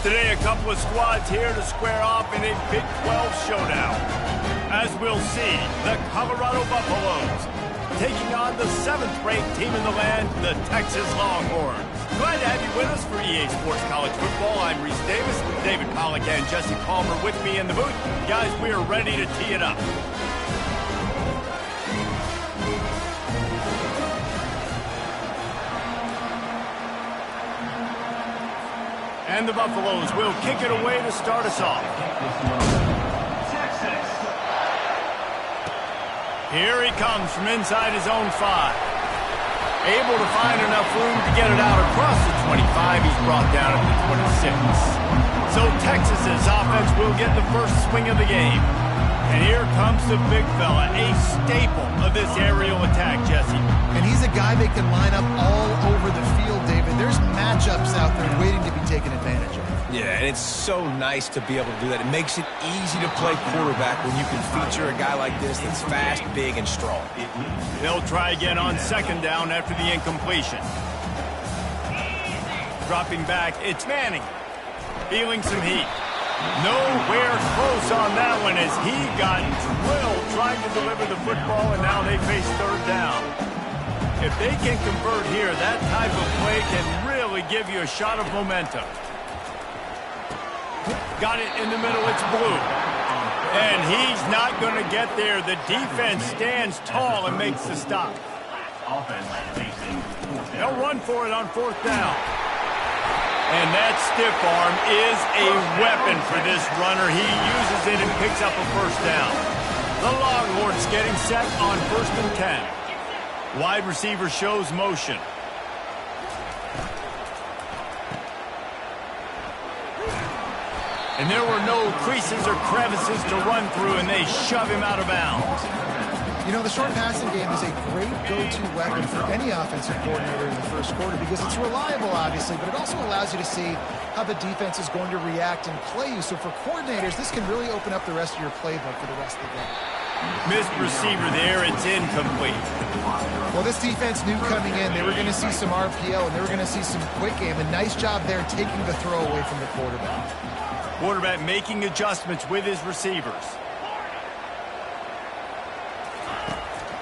Today, a couple of squads here to square off in a Big 12 showdown. As we'll see, the Colorado Buffaloes taking on the 7th-ranked team in the land, the Texas Longhorns. Glad to have you with us for EA Sports College Football. I'm Reese Davis, David Pollack and Jesse Palmer with me in the booth. Guys, we are ready to tee it up. And the Buffaloes will kick it away to start us off. Here he comes from inside his own 5. Able to find enough room to get it out across the 25. He's brought down at the 26. So Texas's offense will get the first swing of the game. And here comes the big fella, a staple of this aerial attack, Jesse. And he's a guy that can line up all over the field, David. There's matchups out there waiting to be taken advantage of. Yeah, and it's so nice to be able to do that. It makes it easy to play quarterback when you can feature a guy like this that's fast, big, and strong. They'll try again on 2nd down after the incompletion. Dropping back, it's Manning. Feeling some heat. Nowhere close on that one as he got drilled trying to deliver the football, and now they face 3rd down. If they can convert here, that type of play can really give you a shot of momentum. Got it in the middle, it's Blue. And he's not going to get there. The defense stands tall and makes the stop. They'll run for it on 4th down. And that stiff arm is a weapon for this runner. He uses it and picks up a 1st down. The Longhorns getting set on 1st and 10. Wide receiver shows motion. And there were no creases or crevices to run through, and they shove him out of bounds. You know, the short passing game is a great go-to weapon for any offensive coordinator in the first quarter because it's reliable, obviously, but it also allows you to see how the defense is going to react and play you. So for coordinators, this can really open up the rest of your playbook for the rest of the game. Missed receiver there, it's incomplete. Well, this defense knew coming in they were going to see some RPO and they were going to see some quick game. A nice job there taking the throw away from the quarterback. Quarterback making adjustments with his receivers.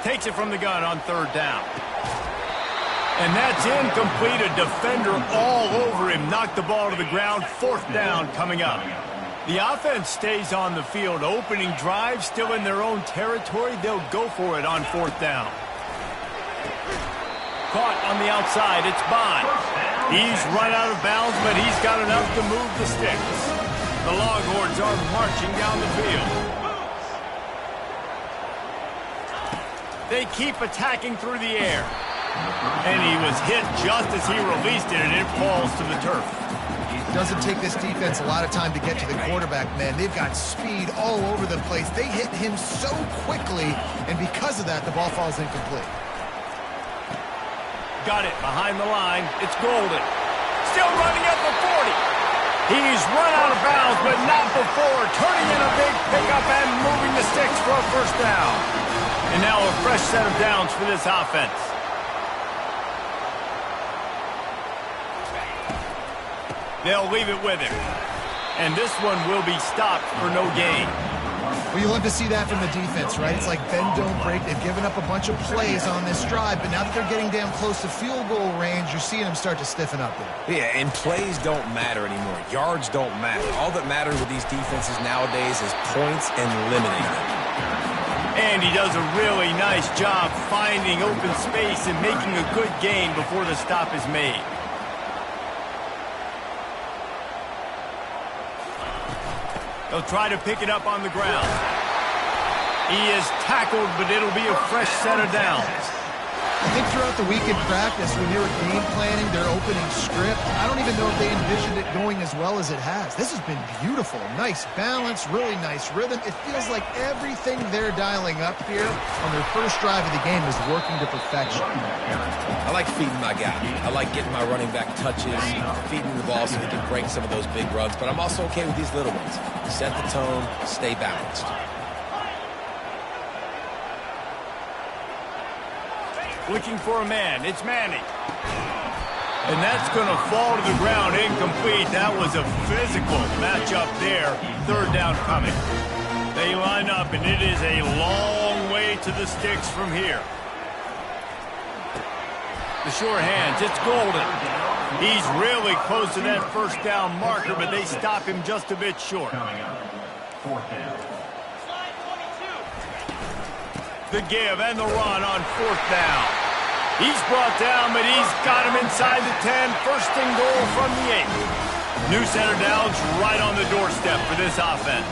Takes it from the gun on 3rd down. And that's incomplete. A defender all over him. Knocked the ball to the ground. 4th down coming up. The offense stays on the field. Opening drive still in their own territory. They'll go for it on 4th down. Caught on the outside. It's Bond. He's run out of bounds, but he's got enough to move the sticks. The Longhorns are marching down the field. They keep attacking through the air. And he was hit just as he released it, and it falls to the turf. It doesn't take this defense a lot of time to get to the quarterback, man. They've got speed all over the place. They hit him so quickly, and because of that, the ball falls incomplete. Got it behind the line. It's Golden. Still running at the 40. He's run out of bounds, but not before. Turning in a big pickup and moving the sticks for a 1st down. And now a fresh set of downs for this offense. They'll leave it with him. And this one will be stopped for no gain. Well, you love to see that from the defense, right? It's like bend, don't break. They've given up a bunch of plays on this drive, but now that they're getting damn close to field goal range, you're seeing them start to stiffen up there. Yeah, and plays don't matter anymore. Yards don't matter. All that matters with these defenses nowadays is points and limiting them. And he does a really nice job finding open space and making a good gain before the stop is made. They'll try to pick it up on the ground. He is tackled, but it'll be a fresh set of downs. I think throughout the week in practice, when they were game planning their opening script, I don't even know if they envisioned it going as well as it has. This has been beautiful. Nice balance, really nice rhythm. It feels like everything they're dialing up here on their first drive of the game is working to perfection. I like feeding my guy. I like getting my running back touches, feeding the ball so he can break some of those big runs, but I'm also okay with these little ones. Set the tone, stay balanced. Looking for a man. It's Manning. And that's going to fall to the ground incomplete. That was a physical matchup there. Third down coming. They line up, and it is a long way to the sticks from here. The sure hands, it's Golden. He's really close to that first down marker, but they stop him just a bit short. The give and the run on fourth down. He's brought down, but he's got him inside the 10. First and goal from the 8. New center downs right on the doorstep for this offense.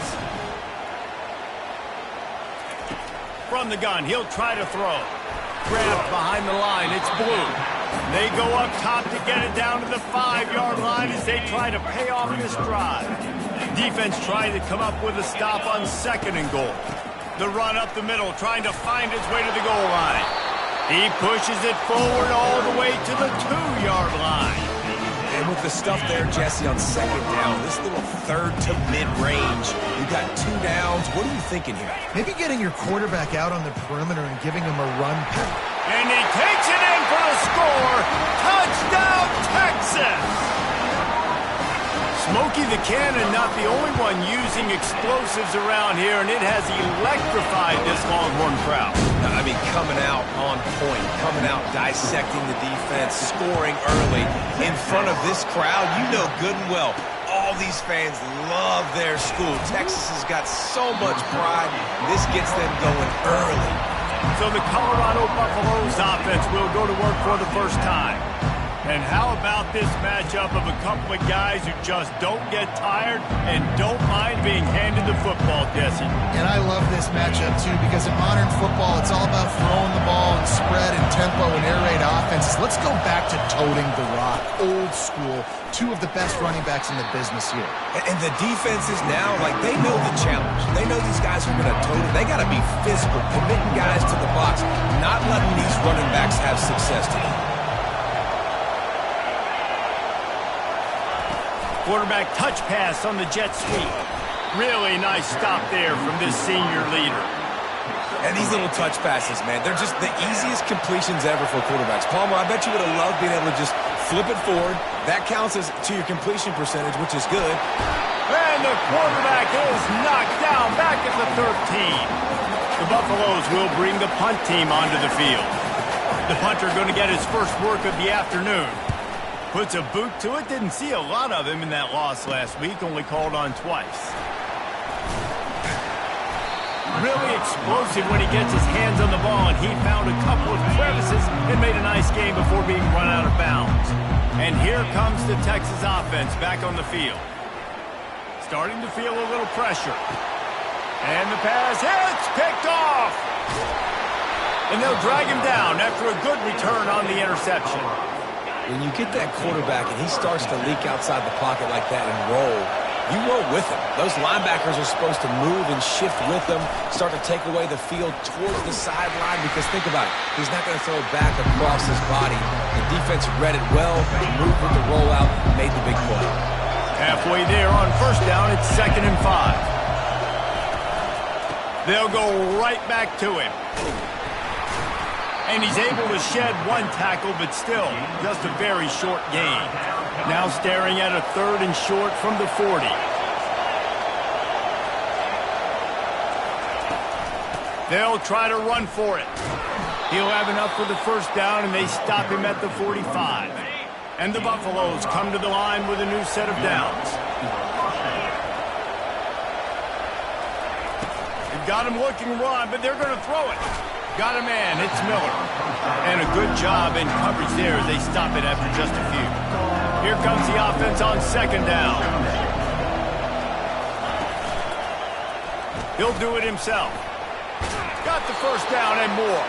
From the gun, he'll try to throw. Grabbed behind the line, it's Blue. They go up top to get it down to the 5-yard line as they try to pay off this drive. Defense trying to come up with a stop on second and goal. The run up the middle, trying to find its way to the goal line. He pushes it forward all the way to the 2-yard line. And with the stuff there, Jesse, on second down, this little third to mid-range, you got 2 downs. What are you thinking here? Maybe getting your quarterback out on the perimeter and giving him a run pass. And he takes it in for the score. Touchdown, Texas! Smokey the Cannon not the only one using explosives around here, and it has electrified this Longhorn crowd. I mean, coming out on point, coming out dissecting the defense, scoring early in front of this crowd. You know good and well, all these fans love their school. Texas has got so much pride. This gets them going early. So the Colorado Buffaloes offense will go to work for the first time. And how about this matchup of a couple of guys who just don't get tired and don't mind being handed the football, Jesse? And I love this matchup, too, because in modern football, it's all about throwing the ball and spread and tempo and air raid offenses. Let's go back to toting the rock. Old school. 2 of the best running backs in the business here. And the defenses now, like, they know the challenge. They know these guys are going to tote it. They got to be physical, committing guys to the box, not letting these running backs have success today. Quarterback touch pass on the jet sweep. Really nice stop there from this senior leader. And these little touch passes, man, they're just the easiest completions ever for quarterbacks. Palmer, I bet you would have loved being able to just flip it forward. That counts as to your completion percentage, which is good. And the quarterback is knocked down back at the 13. The Buffaloes will bring the punt team onto the field. The punter going to get his first work of the afternoon. Puts a boot to it. Didn't see a lot of him in that loss last week. Only called on twice. Really explosive when he gets his hands on the ball, and he found a couple of crevices and made a nice game before being run out of bounds. And here comes the Texas offense back on the field. Starting to feel a little pressure. And the pass hits, picked off. And they'll drag him down after a good return on the interception. When you get that quarterback and he starts to leak outside the pocket like that and roll, you roll with him. Those linebackers are supposed to move and shift with him, start to take away the field towards the sideline, because think about it, he's not going to throw it back across his body. The defense read it well, moved with the rollout, made the big play. Halfway there on first down, it's 2nd and 5. They'll go right back to him. And he's able to shed 1 tackle, but still just a very short gain. Now staring at a 3rd and short from the 40. They'll try to run for it. He'll have enough for the first down, and they stop him at the 45. And the Buffaloes come to the line with a new set of downs. They've got him looking run, but they're going to throw it. Got a man, it's Miller. And a good job in coverage there as they stop it after just a few. Here comes the offense on 2nd down. He'll do it himself. Got the first down and more.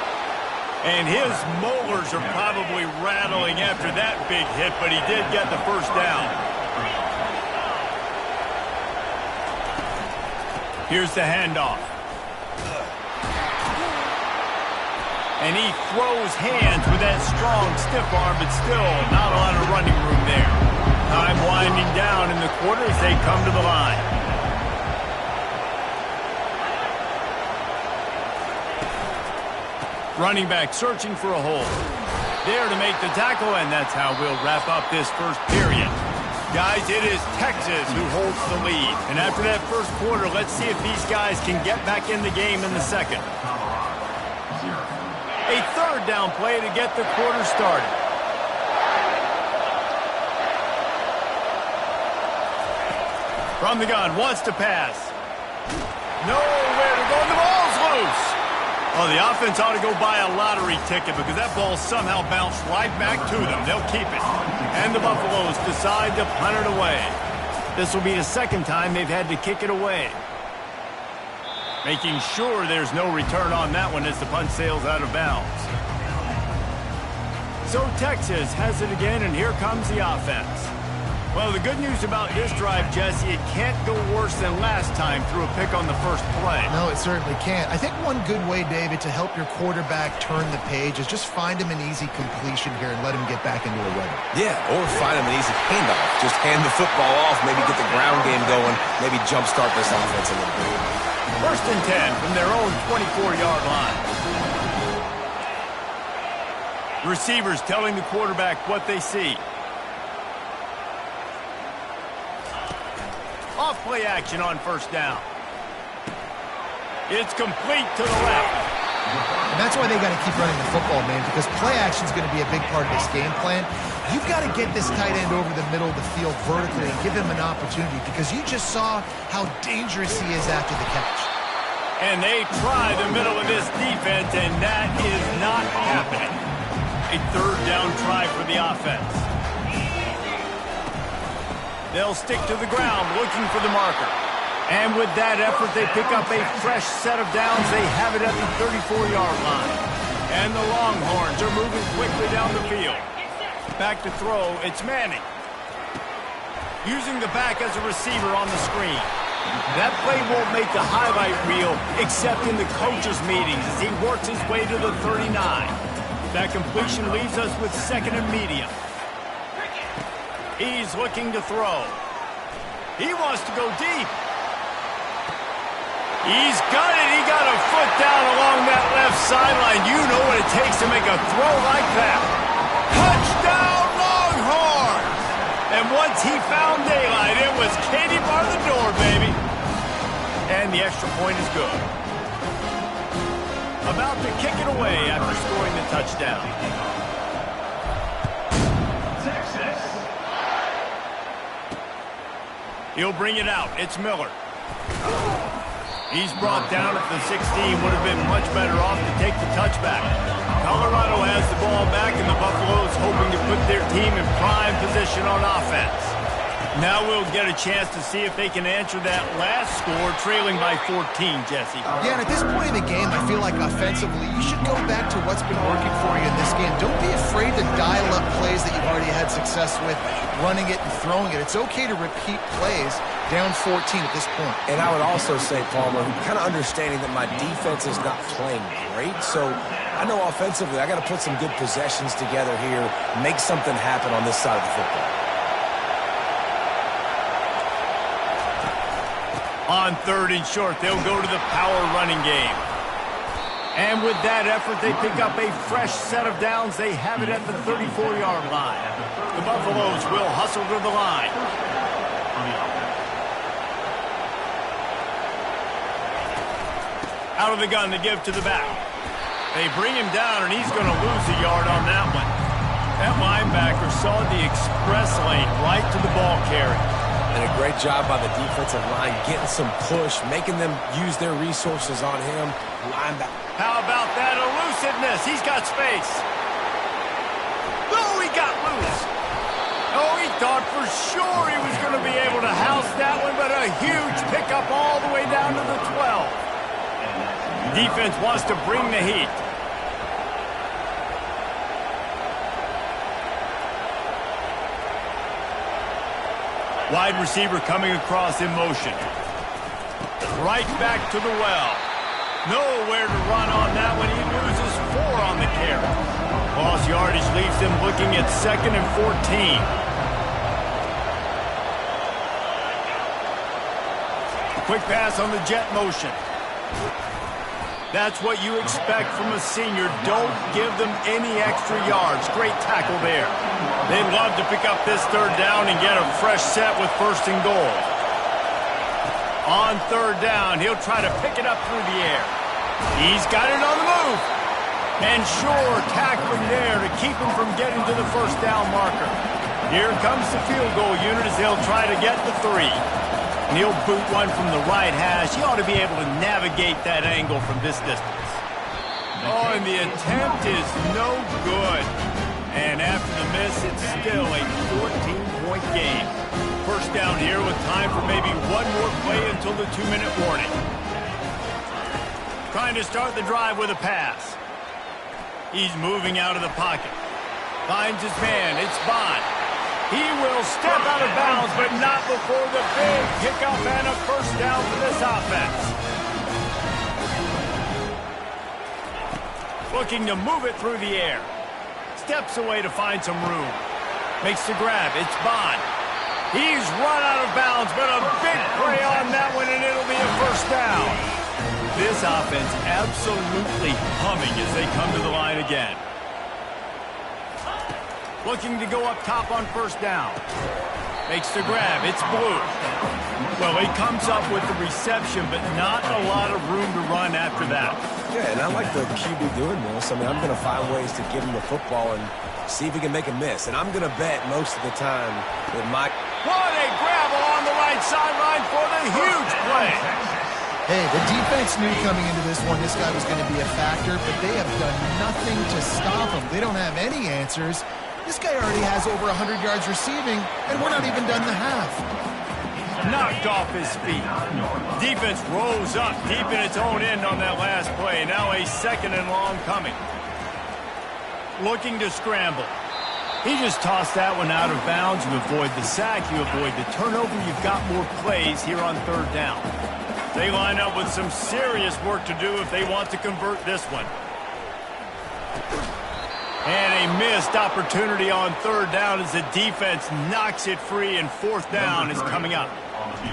And his molars are probably rattling after that big hit, but he did get the first down. Here's the handoff. And he throws hands with that strong, stiff arm, but still not a lot of running room there. Time winding down in the quarter as they come to the line. Running back searching for a hole. there to make the tackle, and that's how we'll wrap up this first period. Guys, it is Texas who holds the lead. And after that first quarter, let's see if these guys can get back in the game in the second. A third down play to get the quarter started. From the gun, wants to pass. Nowhere to go, the ball's loose. Oh, the offense ought to go buy a lottery ticket because that ball somehow bounced right back to them. They'll keep it. And the Buffaloes decide to punt it away. This will be the second time they've had to kick it away. Making sure there's no return on that one as the punt sails out of bounds. So Texas has it again, and here comes the offense. Well, the good news about this drive, Jesse, it can't go worse than last time through a pick on the first play. No, it certainly can't. I think one good way, David, to help your quarterback turn the page is just find him an easy completion here and let him get back into a rhythm. Yeah, or find him an easy handoff. Just hand the football off, maybe get the ground game going, maybe jumpstart this offense a little bit. First and 10 from their own 24-yard line. Receivers telling the quarterback what they see. Off play action on first down. It's complete to the left. And that's why they got to keep running the football, man, because play action is going to be a big part of this game plan. You've got to get this tight end over the middle of the field vertically and give him an opportunity because you just saw how dangerous he is after the catch. And they try the middle of this defense, and that is not happening. A third down try for the offense. They'll stick to the ground looking for the marker. And with that effort, they pick up a fresh set of downs. They have it at the 34-yard line. And the Longhorns are moving quickly down the field. Back to throw, it's Manning. Using the back as a receiver on the screen. That play won't make the highlight reel except in the coaches' meetings as he works his way to the 39. That completion leaves us with second and medium. He's looking to throw. He wants to go deep. He's got it. He got a foot down along that left sideline. You know what it takes to make a throw like that. Touchdown, Longhorns! And once he found daylight, it was Katie bar the door, baby. And the extra point is good. About to kick it away after scoring the touchdown. He'll bring it out. It's Miller. He's brought down at the 16. Would have been much better off to take the touchback. Colorado has the ball back, and the Buffaloes hoping to put their team in prime position on offense. Now we'll get a chance to see if they can answer that last score, trailing by 14, Jesse. Yeah, and at this point in the game, I feel like offensively, you should go back to what's been working for you in this game. Don't be afraid to dial up plays that you've already had success with, running it and throwing it. It's okay to repeat plays down 14 at this point. And I would also say, Palmer, kind of understanding that my defense is not playing great, so I know offensively I got to put some good possessions together here, make something happen on this side of the football. On third and short, they'll go to the power running game. And with that effort, they pick up a fresh set of downs. They have it at the 34-yard line. The Buffaloes will hustle to the line. Out of the gun to give to the back. They bring him down, and he's going to lose a yard on that one. That linebacker saw the express lane right to the ball carrier. And a great job by the defensive line, getting some push, making them use their resources on him. Linebacker. How about that elusiveness? He's got space. Oh, he got loose. Oh, he thought for sure he was going to be able to house that one, but a huge pickup all the way down to the 12. Defense wants to bring the heat. Wide receiver coming across in motion. Right back to the well. Nowhere to run on that one. He loses 4 on the carry. Lost yardage leaves them looking at second and 14. Quick pass on the jet motion. That's what you expect from a senior. Don't give them any extra yards. Great tackle there. They'd love to pick up this third down and get a fresh set with 1st and goal. On 3rd down, he'll try to pick it up through the air. He's got it on the move. And sure, tackling there to keep him from getting to the 1st down marker. Here comes the field goal unit as they'll try to get the 3. And he'll boot one from the right hash. He ought to be able to navigate that angle from this distance. Oh, and the attempt is no good. And after the miss, it's still a 14-point game. 1st down here with time for maybe one more play until the 2-minute warning. Trying to start the drive with a pass. He's moving out of the pocket. Finds his man. It's Bond. He will step out of bounds, but not before the big pickup and a 1st down for this offense. Looking to move it through the air. Steps away to find some room. Makes the grab. It's Bond. He's run out of bounds, but a big play on that one, and it'll be a 1st down. This offense absolutely humming as they come to the line again. Looking to go up top on 1st down. Makes the grab. It's Blue. Well, he comes up with the reception, but not a lot of room to run after that. Yeah, and I like the QB doing this. I mean, I'm going to find ways to give him the football and see if he can make a miss. And I'm going to bet most of the time that Mike... What a grab along the right sideline for the huge play. Hey, the defense knew coming into this one this guy was going to be a factor, but they have done nothing to stop him. They don't have any answers. This guy already has over 100 yards receiving, and we're not even done the half. Knocked off his feet. Defense rose up deep in its own end on that last play. Now a 2nd and long coming. Looking to scramble. He just tossed that one out of bounds. You avoid the sack. You avoid the turnover. You've got more plays here on 3rd down. They line up with some serious work to do if they want to convert this one. And a missed opportunity on 3rd down as the defense knocks it free, and 4th down is coming up.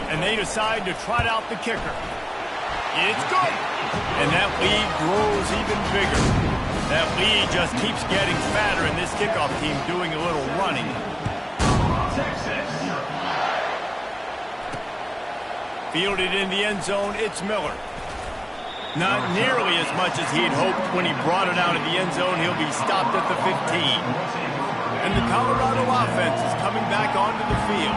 And they decide to trot out the kicker. It's good. And that lead grows even bigger. That lead just keeps getting fatter, and this kickoff team doing a little running. Fielded in the end zone, it's Miller. Not nearly as much as he'd hoped when he brought it out of the end zone. He'll be stopped at the 15. And the Colorado offense is coming back onto the field.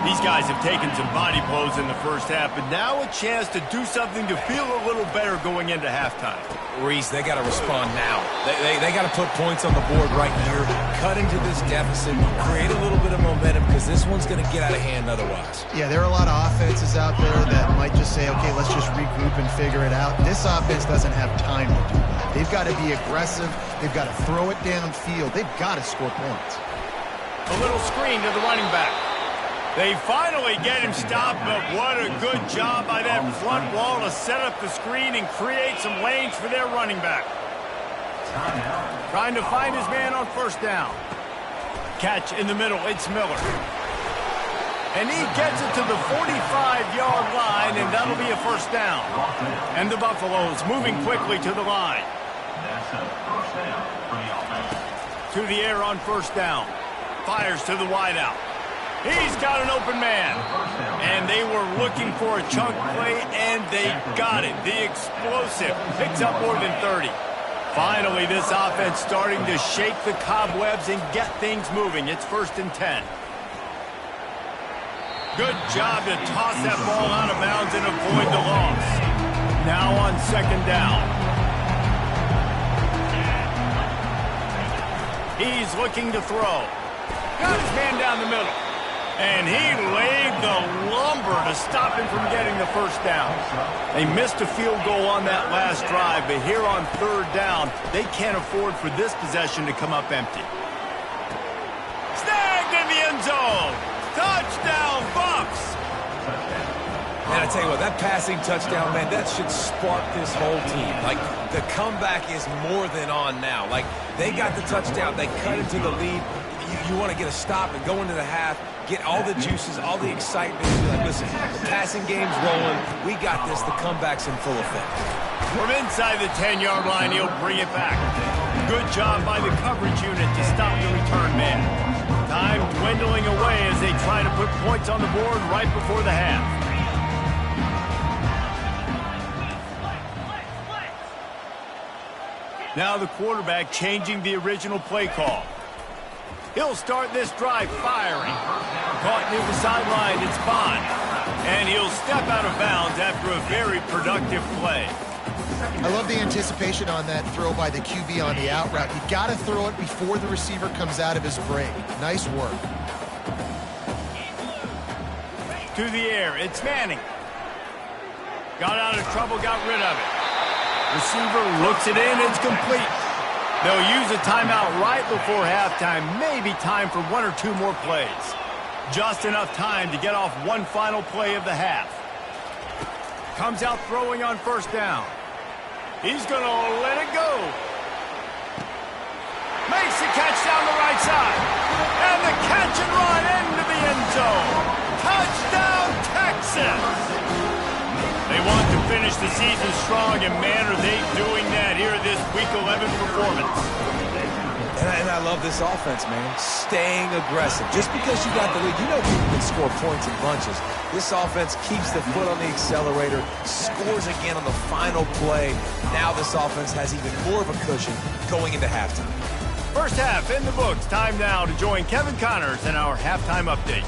These guys have taken some body blows in the 1st half, but now a chance to do something to feel a little better going into halftime. Reese, they got to respond now. They got to put points on the board right here, cut into this deficit, create a little bit of momentum, because this one's going to get out of hand otherwise. Yeah, there are a lot of offenses out there that might just say, okay, let's just regroup and figure it out. This offense doesn't have time to do that. They've got to be aggressive. They've got to throw it downfield. They've got to score points. A little screen to the running back. They finally get him stopped, but what a good job by that front wall to set up the screen and create some lanes for their running back. Trying to find his man on 1st down. Catch in the middle, it's Miller. And he gets it to the 45-yard line, and that'll be a 1st down. And the Buffaloes moving quickly to the line. To the air on 1st down. Fires to the wideout. He's got an open man. And they were looking for a chunk play, and they got it. The explosive picks up more than 30. Finally, this offense starting to shake the cobwebs and get things moving. It's 1st and 10. Good job to toss that ball out of bounds and avoid the loss. Now on 2nd down. He's looking to throw. Got his man down the middle. And he laid the lumber to stop him from getting the 1st down. They missed a field goal on that last drive, but here on 3rd down, they can't afford for this possession to come up empty. Snagged in the end zone. Touchdown, Bucs. Man, I tell you what, that passing touchdown, man, that should spark this whole team. Like, the comeback is more than on now. Like, they got the touchdown. They cut into the lead. You want to get a stop and go into the half, get all the juices, all the excitement, and be like, listen, the passing game's rolling. We got this. The comeback's in full effect. From inside the 10-yard line, he'll bring it back. Good job by the coverage unit to stop the return man. Time dwindling away as they try to put points on the board right before the half. Now the quarterback changing the original play call. He'll start this drive firing. Caught near the sideline, it's Bond. And he'll step out of bounds after a very productive play. I love the anticipation on that throw by the QB on the out route. You got to throw it before the receiver comes out of his break. Nice work. To the air, it's Manning. Got out of trouble, got rid of it. Receiver looks it in, it's complete. They'll use a timeout right before halftime. Maybe time for one or two more plays. Just enough time to get off one final play of the half. Comes out throwing on first down. He's going to let it go. Makes the catch down the right side. And the catch and run into the end zone. Touchdown, Texas! They want to finish the season strong, and man, are they doing that here this Week 11 performance. And I love this offense, man. Staying aggressive. Just because you got the lead, you know people can score points in bunches. This offense keeps the foot on the accelerator, scores again on the final play. Now this offense has even more of a cushion going into halftime. First half in the books. Time now to join Kevin Connors in our halftime update.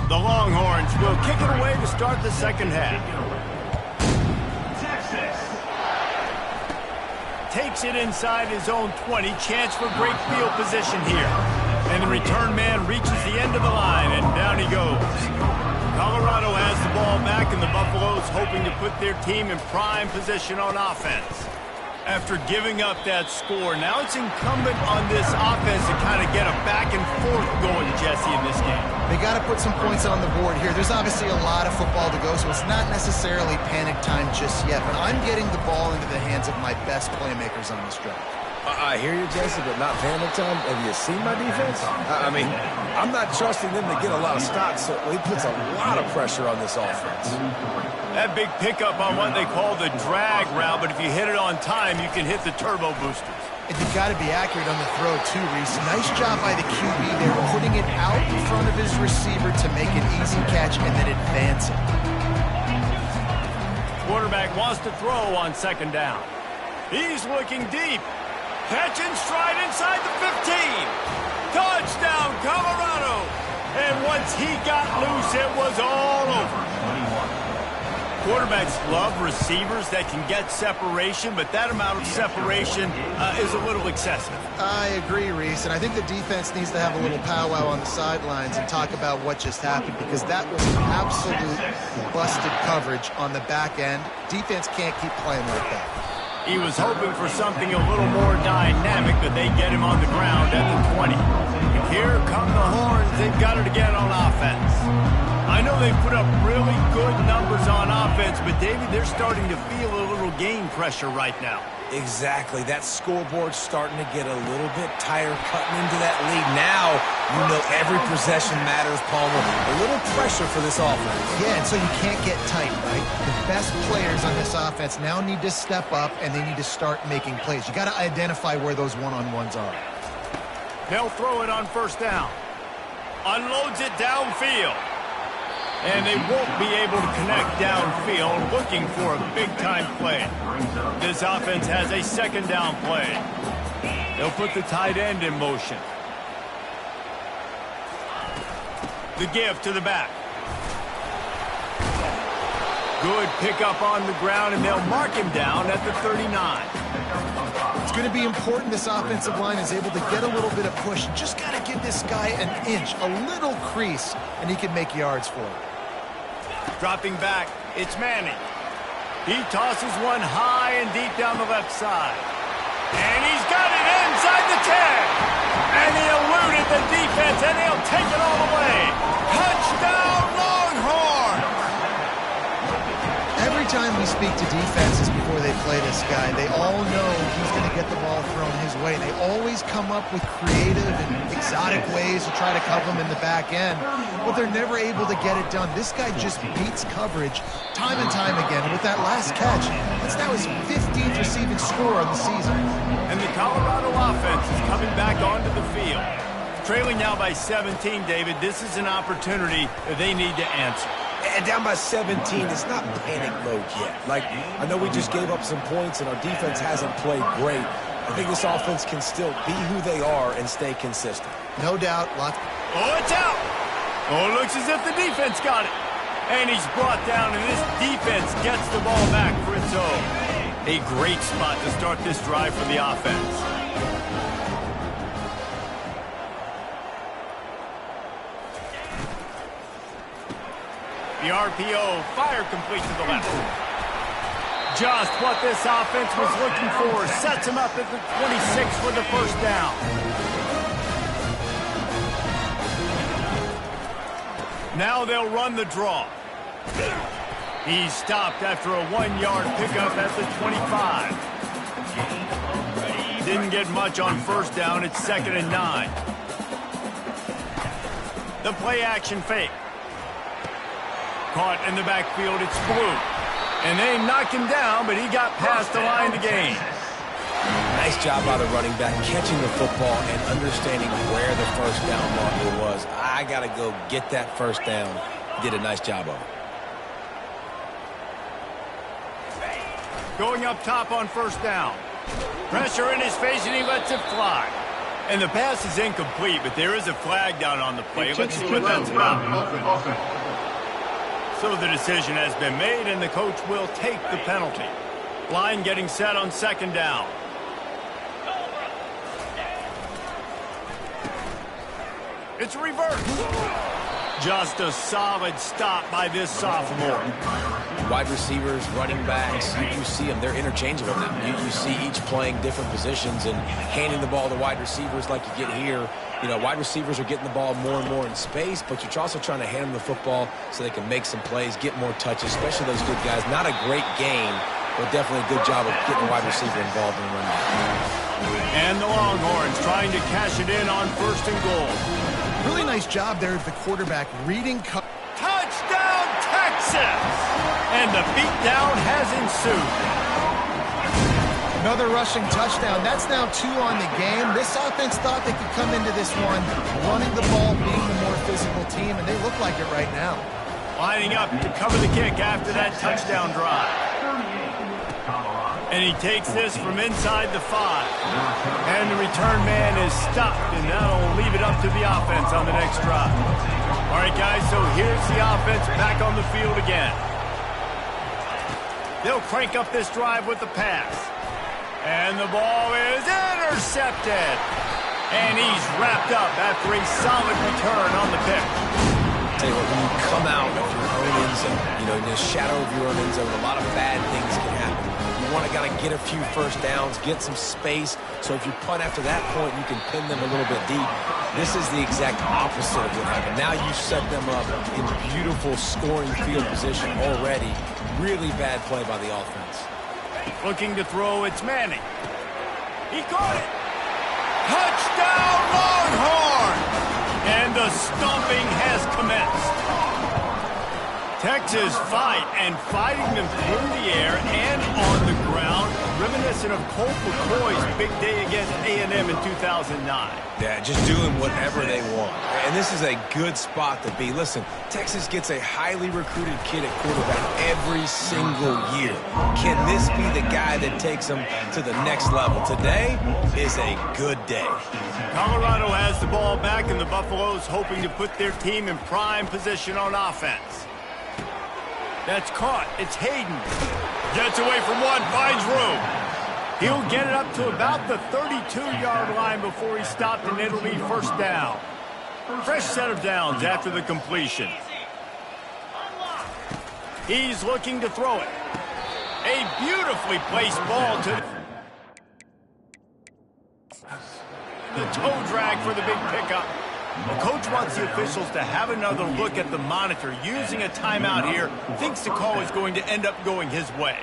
The Longhorns will kick it away to start the second half. Texas takes it inside his own 20. Chance for great field position here. And the return man reaches the end of the line, and down he goes. Colorado has the ball back, and the Buffaloes hoping to put their team in prime position on offense. After giving up that score, now it's incumbent on this offense to kind of get a back and forth going, Jesse, in this game. They got to put some points on the board here. There's obviously a lot of football to go, so it's not necessarily panic time just yet. But I'm getting the ball into the hands of my best playmakers on this drive. I hear you, Jesse, but not panic time. Have you seen my defense? I mean, I'm not trusting them to get a lot of stops, so he puts a lot of pressure on this offense. That big pickup on what they call the drag route, but if you hit it on time, you can hit the turbo boosters. And you've got to be accurate on the throw, too, Reese. Nice job by the QB there, putting it out in front of his receiver to make an easy catch and then advance it. Quarterback wants to throw on second down. He's looking deep. Catch and stride inside the 15. Touchdown, Colorado. And once he got loose, it was all over. Quarterbacks love receivers that can get separation, but that amount of separation is a little excessive. I agree, Reese, and I think the defense needs to have a little powwow on the sidelines and talk about what just happened, because that was an absolute busted coverage on the back end. Defense can't keep playing like that. He was hoping for something a little more dynamic, but they get him on the ground at the 20. And here come the Horns. They've got it again on offense. I know they put up really good numbers on offense, but, David, they're starting to feel a little game pressure right now. Exactly. That scoreboard's starting to get a little bit tired cutting into that lead. Now, you know every possession matters, Palmer. A little pressure for this offense. Yeah, and so you can't get tight, right? The best players on this offense now need to step up, and they need to start making plays. You got to identify where those one-on-ones are. They'll throw it on first down. Unloads it downfield. And they won't be able to connect downfield, looking for a big-time play. This offense has a second down play. They'll put the tight end in motion. The give to the back. Good pickup on the ground, and they'll mark him down at the 39. It's going to be important this offensive line is able to get a little bit of push. Just got to give this guy an inch, a little crease, and he can make yards for it. Dropping back, it's Manning. He tosses one high and deep down the left side. And he's got it inside the 10. And he eluded the defense, and he'll take it all the way. Touchdown, Longhorns! Every time we speak to defenses before they play this guy, they all know he's going to get the ball thrown his way. They always come up with creative and exotic ways to try to cover him in the back end, but they're never able to get it done. This guy just beats coverage time and time again. And with that last catch, that's now his 15th receiving score of the season. And the Colorado offense is coming back onto the field. Trailing now by 17, David. This is an opportunity that they need to answer. And down by 17, it's not panic mode yet. Like, I know we just gave up some points and our defense hasn't played great. I think this offense can still be who they are and stay consistent. No doubt. Oh, it's out! Oh, it looks as if the defense got it. And he's brought down, and this defense gets the ball back for its own. A great spot to start this drive for the offense. The RPO, fire complete to the left. Just what this offense was looking for. Sets him up at the 26 for the first down. Now they'll run the draw. He's stopped after a 1-yard pickup at the 25. Didn't get much on first down. It's 2nd and 9. The play action fake. Caught in the backfield, it's Blue. And they knocked him down, but he got past the line to gain. Nice job by the running back, catching the football and understanding where the first down marker was. I got to go get that first down. Did a nice job of it. Going up top on first down. Pressure in his face, and he lets it fly. And the pass is incomplete, but there is a flag down on the play. Let's see what that's about. So the decision has been made, and the coach will take the penalty. Line getting set on 2nd down. It's reversed. Just a solid stop by this sophomore. Wide receivers, running backs, you see them. They're interchangeable now. You see each playing different positions and handing the ball to wide receivers like you get here. You know, wide receivers are getting the ball more and more in space, but you're also trying to hand them the football so they can make some plays, get more touches, especially those good guys. Not a great game, but definitely a good job of getting the wide receiver involved in the run. And the Longhorns trying to cash it in on 1st and goal. Really nice job there of the quarterback reading. Touchdown, Texas! And the beatdown has ensued. Another rushing touchdown. That's now 2 on the game. This offense thought they could come into this one running the ball, being the more physical team, and they look like it right now. Lining up to cover the kick after that touchdown drive. And he takes this from inside the 5. And the return man is stopped, and that'll leave it up to the offense on the next drive. All right, guys, so here's the offense back on the field again. They'll crank up this drive with the pass. And the ball is intercepted. And he's wrapped up after a solid return on the pick. Tell you what, when you come out of your own end zone, you know, in the shadow of your own end zone, a lot of bad things can happen. You want to kind of get a few first downs, get some space, so if you punt after that point, you can pin them a little bit deep. This is the exact opposite of what happened. Now you set them up in beautiful scoring field position already. Really bad play by the offense. Looking to throw, it's Manning. He caught it. Touchdown, Longhorn! And the stomping has commenced. Texas fighting them through the air and on the ground, reminiscent of Colt McCoy's big day against A&M in 2009. Yeah, just doing whatever they want. And this is a good spot to be. Listen, Texas gets a highly recruited kid at quarterback every single year. Can this be the guy that takes them to the next level? Today is a good day. Colorado has the ball back, and the Buffaloes hoping to put their team in prime position on offense. That's caught. It's Hayden. Gets away from one, finds room. He'll get it up to about the 32-yard line before he's stopped, and it'll be first down. Fresh set of downs after the completion. He's looking to throw it. A beautifully placed ball to the toe drag for the big pickup. The coach wants the officials to have another look at the monitor. Using a timeout here, thinks the call is going to end up going his way.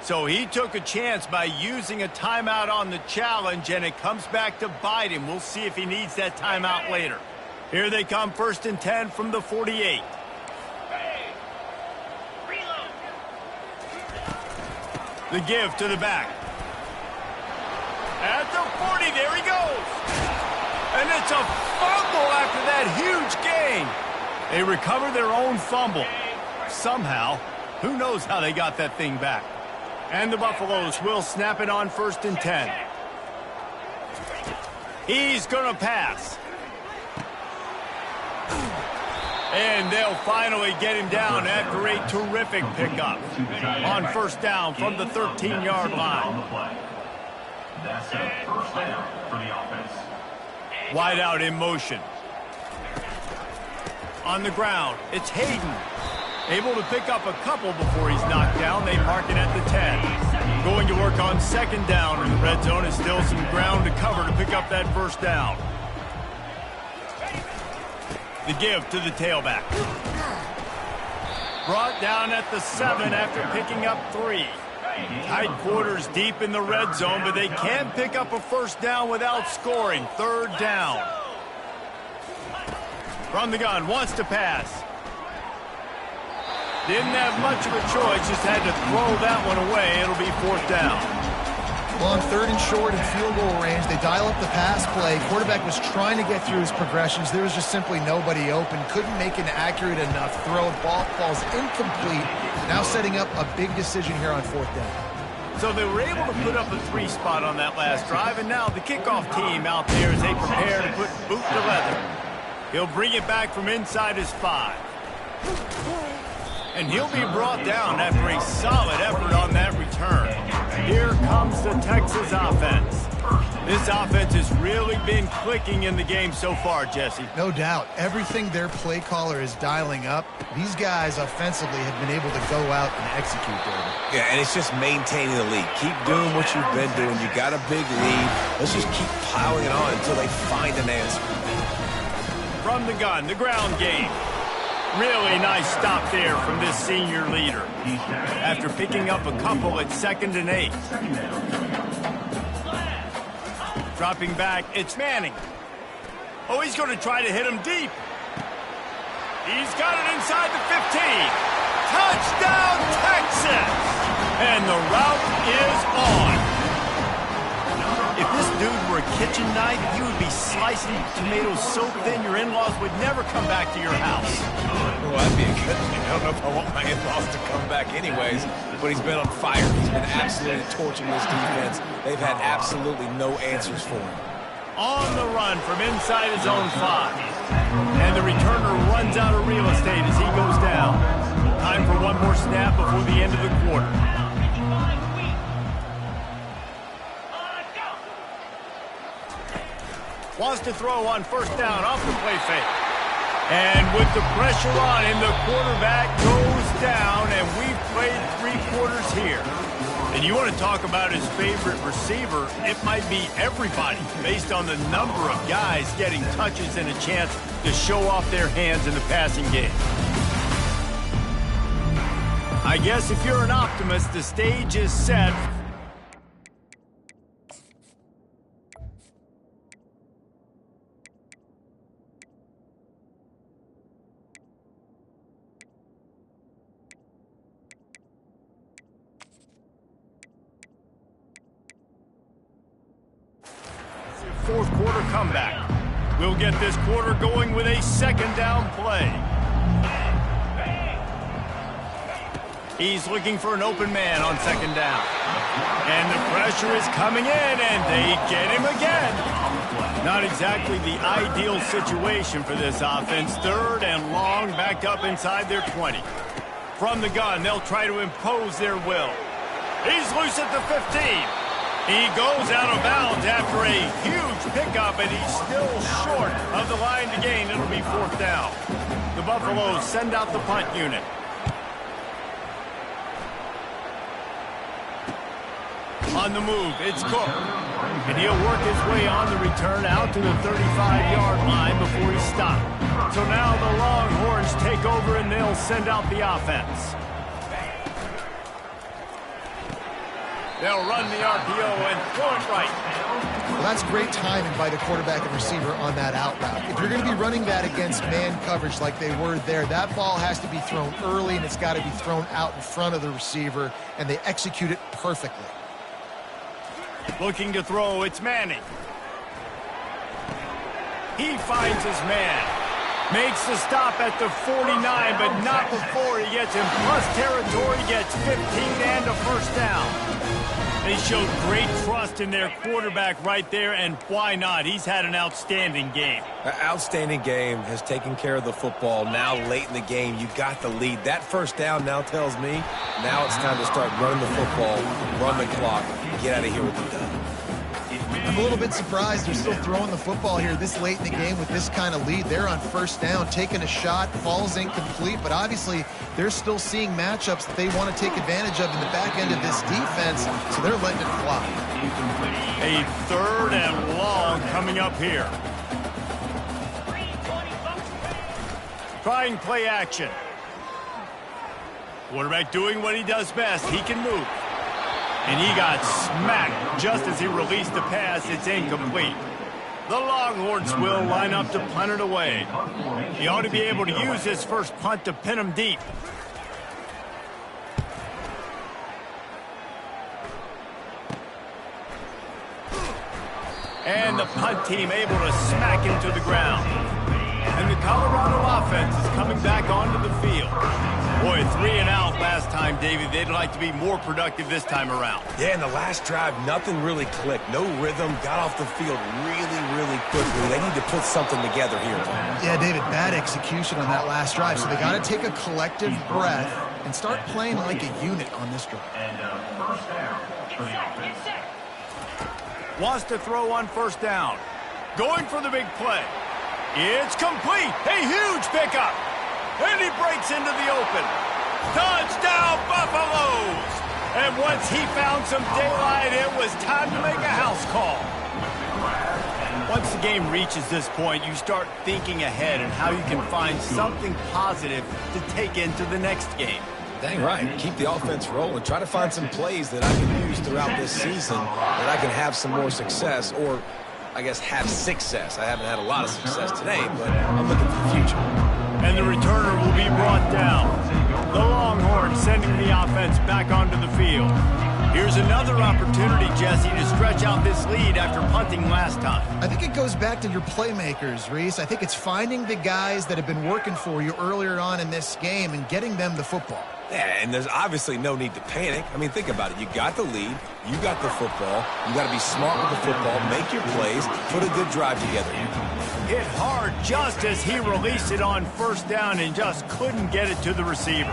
So he took a chance by using a timeout on the challenge, and it comes back to bite him. We'll see if he needs that timeout later. Here they come, 1st and 10 from the 48. The give to the back. At the 40, there he goes. And it's a fumble after that huge gain. They recover their own fumble. Somehow, who knows how they got that thing back. And the Buffaloes will snap it on 1st and 10. He's going to pass. And they'll finally get him down after a terrific pickup on 1st down from the 13-yard line. That's a 1st down for the offense. Wide out in motion. On the ground, it's Hayden. Able to pick up a couple before he's knocked down. They mark it at the 10. Going to work on 2nd down in the red zone. Is still some ground to cover to pick up that 1st down. The give to the tailback. Brought down at the 7 after picking up 3. Tight quarters deep in the red zone, but they can't pick up a 1st down without scoring. 3rd down. From the gun, wants to pass. Didn't have much of a choice, just had to throw that one away. It'll be 4th down. Well, on 3rd and short and field goal range, they dial up the pass play. Quarterback was trying to get through his progressions. There was just simply nobody open. Couldn't make an accurate enough throw. Ball falls incomplete. Now setting up a big decision here on 4th down. So they were able to put up a 3 spot on that last drive, and now the kickoff team out there as they prepare to put boot to leather. He'll bring it back from inside his 5. And he'll be brought down after a solid effort on that return. Here comes the Texas offense. This offense has really been clicking in the game so far, Jesse. No doubt. Everything their play caller is dialing up, these guys offensively have been able to go out and execute, David. Yeah, and it's just maintaining the lead. Keep doing what you've been doing. You got a big lead. Let's just keep piling it on until they find an answer. From the gun, the ground game. Really nice stop there from this senior leader. After picking up a couple at 2nd and 8. Dropping back, it's Manning. Oh, he's going to try to hit him deep. He's got it inside the 15. Touchdown, Texas! And the route is on. If this dude were a kitchen knife, he would be slicing tomatoes so thin your in-laws would never come back to your house. Well, that'd be a good thing. I don't know if I want my in-laws to come back anyways, but he's been on fire. He's been absolutely torching this defense. They've had absolutely no answers for him. On the run from inside his own 5. And the returner runs out of real estate as he goes down. Time for one more snap before the end of the quarter. Wants to throw on 1st down off the play fake. And with the pressure on him, the quarterback goes down, and we've played 3 quarters here. And you want to talk about his favorite receiver, it might be everybody based on the number of guys getting touches and a chance to show off their hands in the passing game. I guess if you're an optimist, the stage is set. Fourth quarter comeback. We'll get this quarter going with a 2nd down play. He's looking for an open man on 2nd down. And the pressure is coming in, and they get him again. Not exactly the ideal situation for this offense. 3rd and long, backed up inside their 20. From the gun, they'll try to impose their will. He's loose at the 15. He goes out of bounds after a huge pickup, and he's still short of the line to gain. It'll be 4th down. The Buffaloes send out the punt unit. On the move, it's Cook. And he'll work his way on the return out to the 35-yard line before he's stopped. So now the Longhorns take over, and they'll send out the offense. They'll run the RPO and throw it right. Well, that's great timing by the quarterback and receiver on that out route. If you're going to be running that against man coverage like they were there, that ball has to be thrown early, and it's got to be thrown out in front of the receiver, and they execute it perfectly. Looking to throw, it's Manning. He finds his man. Makes the stop at the 49, but not before he gets in plus territory, gets 15 and a 1st down. They showed great trust in their quarterback right there, and why not? He's had an outstanding game. An outstanding game, has taken care of the football. Now late in the game, you got the lead. That 1st down now tells me now it's time to start running the football, run the clock, get out of here with the dub. I'm a little bit surprised they're still throwing the football here this late in the game with this kind of lead. They're on 1st down, taking a shot, falls incomplete, but obviously they're still seeing matchups that they want to take advantage of in the back end of this defense, so they're letting it fly. A 3rd and long coming up here. Trying play action. Quarterback doing what he does best. He can move. And he got smacked just as he released the pass. It's incomplete. The Longhorns will line up to punt it away. He ought to be able to use his first punt to pin him deep. And the punt team able to smack him to the ground. And the Colorado offense is coming back onto the field. Boy, 3 and out last time, Davey. They'd like to be more productive this time around. Yeah, in the last drive, nothing really clicked. No rhythm, got off the field really quickly. They need to put something together here. Yeah, David, bad execution on that last drive, so they got to take a collective breath and start playing like a unit on this drive. And 1st down for the offense. Wants to throw on 1st down. Going for the big play. It's complete. A huge pickup. And he breaks into the open. Touchdown, Buffaloes! And once he found some daylight, it was time to make a house call. Once the game reaches this point, you start thinking ahead and how you can find something positive to take into the next game. Dang right. Keep the offense rolling. Try to find some plays that I can use throughout this season that I can have some more success, or I guess have success. I haven't had a lot of success today, but I'm looking for the future. And the returner will be brought down. The Longhorns sending the offense back onto the field. Here's another opportunity, Jesse, to stretch out this lead after punting last time. I think it goes back to your playmakers, Reese. I think it's finding the guys that have been working for you earlier on in this game and getting them the football. Yeah, and there's obviously no need to panic. I mean, think about it. You got the lead. You got the football. You got to be smart with the football, make your plays, put a good drive together. Hit hard just as he released it on 1st down and just couldn't get it to the receiver.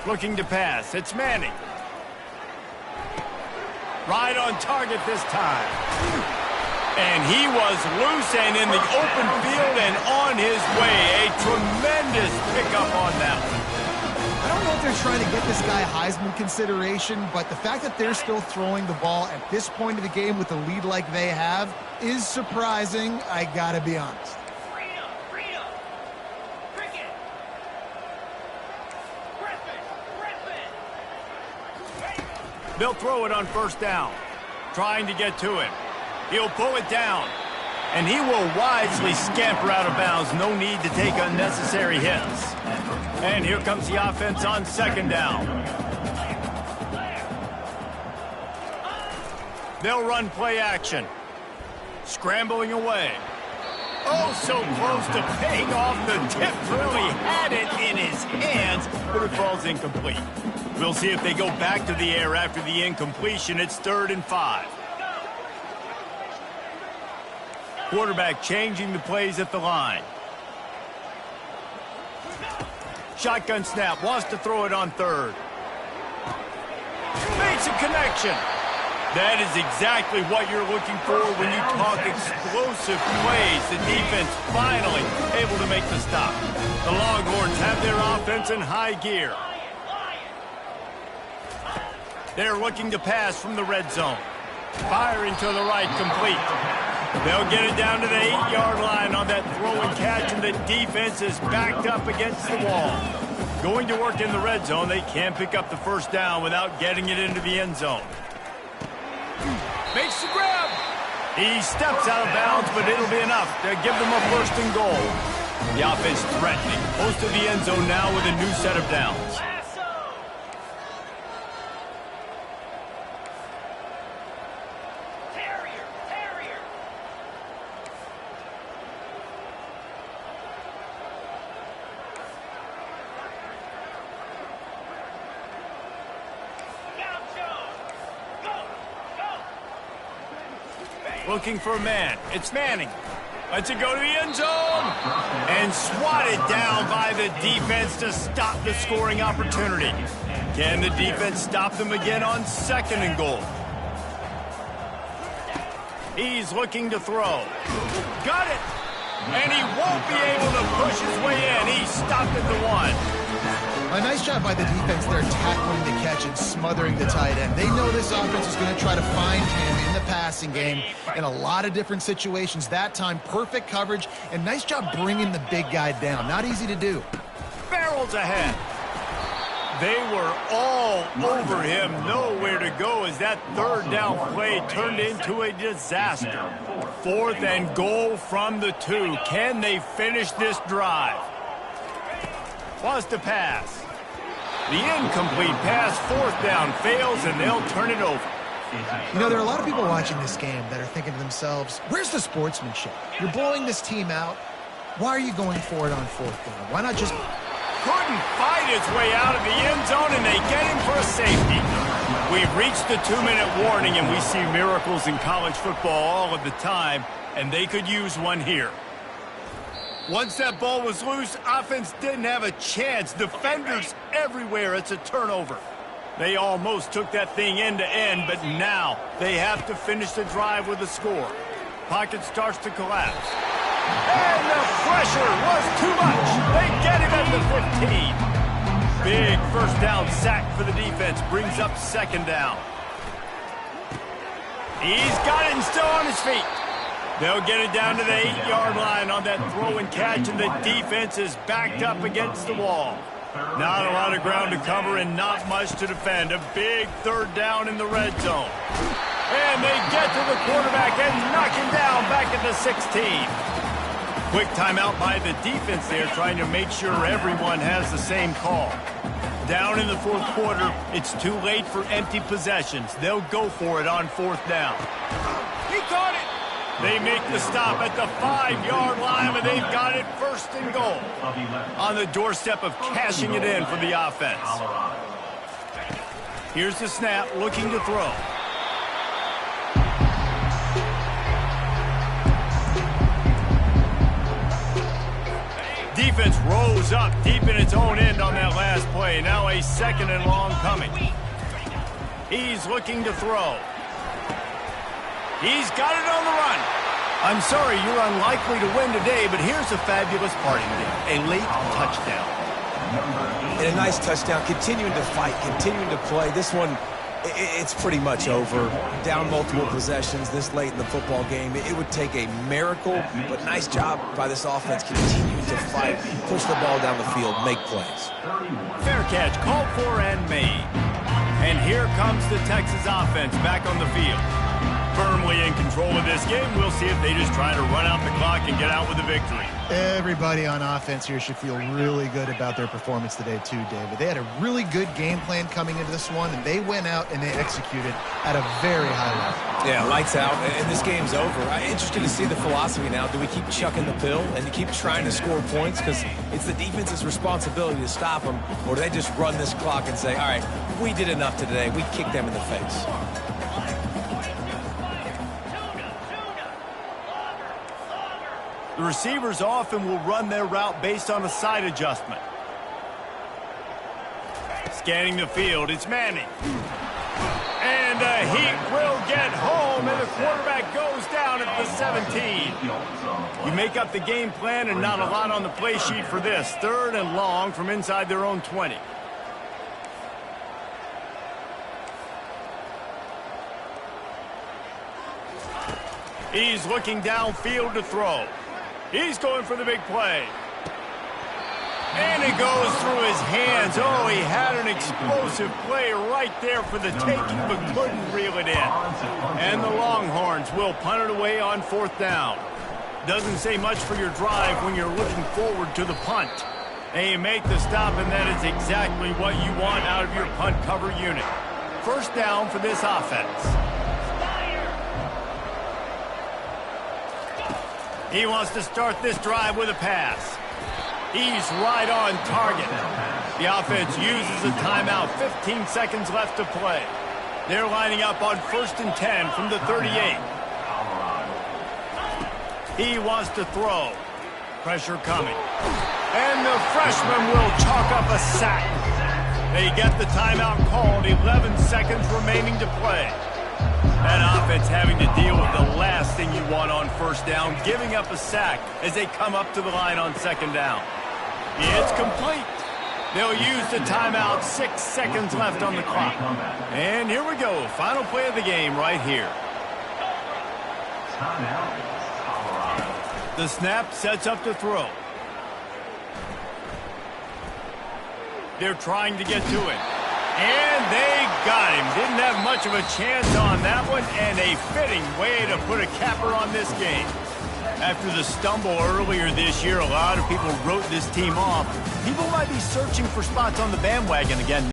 Looking to pass. It's Manning. Right on target this time. And he was loose and in the open field and on his way. A tremendous pickup on that one. I don't know if they're trying to get this guy Heisman consideration, but the fact that they're still throwing the ball at this point of the game with a lead like they have is surprising, I gotta be honest. Freedom! Cricket! Griffin! They'll throw it on 1st down. Trying to get to him. He'll pull it down. And he will wisely scamper out of bounds. No need to take unnecessary hits. And here comes the offense on 2nd down. They'll run play action. Scrambling away. Oh, so close to paying off the tip. Really had it in his hands, but it falls incomplete. We'll see if they go back to the air after the incompletion. It's 3rd and 5. Quarterback changing the plays at the line. Shotgun snap, wants to throw it on 3rd. makes a connection. That is exactly what you're looking for when you talk explosive plays. The defense finally able to make the stop. The Longhorns have their offense in high gear. They're looking to pass from the red zone. Firing to the right, complete. They'll get it down to the 8-yard line on that throw and catch, and the defense is backed up against the wall. Going to work in the red zone, they can't pick up the first down without getting it into the end zone. Makes the grab. He steps out of bounds, but it'll be enough to give them a first and goal. The offense threatening. Close to the end zone now with a new set of downs. Looking for a man. It's Manning. Lets it go to the end zone. And swatted down by the defense to stop the scoring opportunity. Can the defense stop them again on second and goal? He's looking to throw. Got it. And he won't be able to push his way in. He stopped at the 1. A nice job by the defense there, tackling the catch and smothering the tight end. They know this offense is going to try to find him in the passing game in a lot of different situations. That time, perfect coverage, and nice job bringing the big guy down. Not easy to do. Barrels ahead. They were all over him. Nowhere to go as that third down play turned into a disaster. 4th and goal from the 2. Can they finish this drive? Was to pass. The incomplete pass, 4th down, fails, and they'll turn it over. You know, there are a lot of people watching this game that are thinking to themselves, where's the sportsmanship? You're blowing this team out. Why are you going for it on 4th down? Why not just... Couldn't fight his way out of the end zone, and they get him for a safety. We've reached the 2-minute warning, and we see miracles in college football all of the time, and they could use one here. Once that ball was loose, offense didn't have a chance. Defenders everywhere. It's a turnover. They almost took that thing end to end, but now they have to finish the drive with a score. Pocket starts to collapse. And the pressure was too much. They get him at the 15. Big first down sack for the defense. Brings up second down. He's got it and still on his feet. They'll get it down to the 8-yard line on that throw and catch, and the defense is backed up against the wall. Not a lot of ground to cover and not much to defend. A big third down in the red zone. And they get to the quarterback and knock him down back at the 16. Quick timeout by the defense there, trying to make sure everyone has the same call. Down in the 4th quarter, it's too late for empty possessions. They'll go for it on 4th down. He caught it. They make the stop at the 5-yard line, and they've got it first and goal. On the doorstep of cashing it in for the offense. Here's the snap, looking to throw. Defense rose up deep in its own end on that last play. Now a 2nd and long coming. He's looking to throw. He's got it on the run. I'm sorry, you're unlikely to win today, but here's a fabulous parting gift. A late touchdown. And a nice touchdown. Continuing to fight, continuing to play. This one, it's pretty much over. Down multiple possessions this late in the football game. It would take a miracle, but nice job by this offense continuing to fight, push the ball down the field, make plays. Fair catch, called for and made. And here comes the Texas offense back on the field. Firmly in control of this game. We'll see if they just try to run out the clock and get out with a victory. Everybody on offense here should feel really good about their performance today too, David. They had a really good game plan coming into this one, and they went out and they executed at a very high level. Yeah, lights out, and this game's over. I'm interested to see the philosophy now. Do we keep chucking the pill and keep trying to score points because it's the defense's responsibility to stop them, or do they just run this clock and say, all right, we did enough today. We kicked them in the face. The receivers often will run their route based on a side adjustment. Scanning the field, it's Manning. Heat will get home, and the quarterback goes down at the 17. You make up the game plan and not a lot on the play sheet for this. 3rd and long from inside their own 20. He's looking downfield to throw. He's going for the big play. And it goes through his hands. Oh, he had an explosive play right there for the taking, but couldn't reel it in. And the Longhorns will punt it away on 4th down. Doesn't say much for your drive when you're looking forward to the punt. And you make the stop, and that is exactly what you want out of your punt cover unit. 1st down for this offense. He wants to start this drive with a pass. He's right on target. The offense uses a timeout. 15 seconds left to play. They're lining up on 1st and 10 from the 38. He wants to throw. Pressure coming. And the freshman will chalk up a sack. They get the timeout called. 11 seconds remaining to play. That offense having to deal with the last thing you want on 1st down, giving up a sack as they come up to the line on 2nd down. It's complete. They'll use the timeout. 6 seconds left on the clock. And here we go. Final play of the game right here. The snap sets up to throw. They're trying to get to it. And they got him. Didn't have much of a chance on that one, and a fitting way to put a capper on this game. After the stumble earlier this year, a lot of people wrote this team off. People might be searching for spots on the bandwagon again.